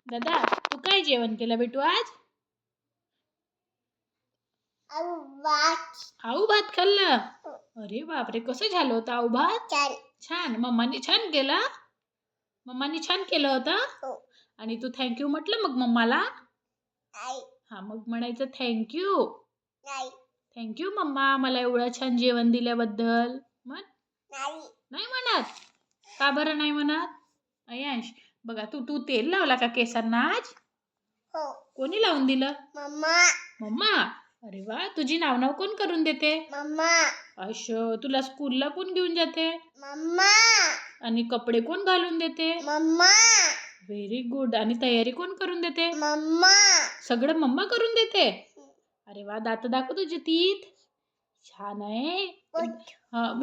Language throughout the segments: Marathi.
दादा तू काय जेवण केलं बेटू आज? आऊ भात खाल्लं. अरे बापरे, कसं झालं होतं आऊ भात? छान. मम्मानी छान केलं. मम्मानी छान केलं होतं. आणि तू थँक्यू म्हटलं मग मम्माला? हा, मग म्हणायचं थँक्यू. थँक्यू मम्मा, मला एवढं छान जेवण दिल्याबद्दल. म्हण. नाही म्हणत. का बरं नाही म्हणत? अयांश बघा, तू तेल लावला का केसांना आज? कोणी लावून दिलं? मम्मा. अरे वा, तुझी नाव कोण करून देते? अशो, तुला स्कूलला कोण घेऊन जाते? आणि कपडे कोण घालून देते? Very good. आणि तयारी कोण करून देते? सगळं मम्मा करून देते. अरे वा, दात दाखव तुझे तीत. छान आहे.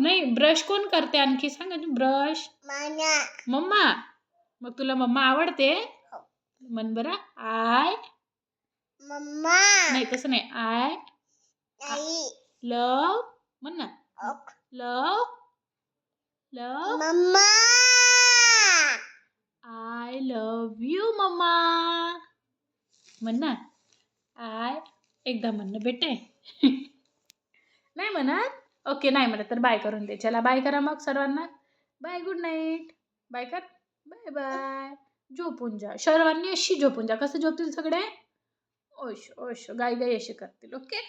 नाही, ब्रश कोण करते आणखी सांग. Brush mamma. मग तुला मम्मा आवडते? म्हण बरं. आय नाही, तसं नाही. आय लव म्हण ना. Love I love you mamma म्हण ना. आय एकदा म्हणणं बेटे. नाही म्हणत. ओके, नाही म्हणत तर बाय करून दे. चला बाय करा मग सर्वांना. Bye, good night. बाय कर. Bye bye. झोपून जा सर्वांनी. अशी झोपून जा. कसं झोपतील सगळे? ओश ओश गाई गाई असे करतील. ओके.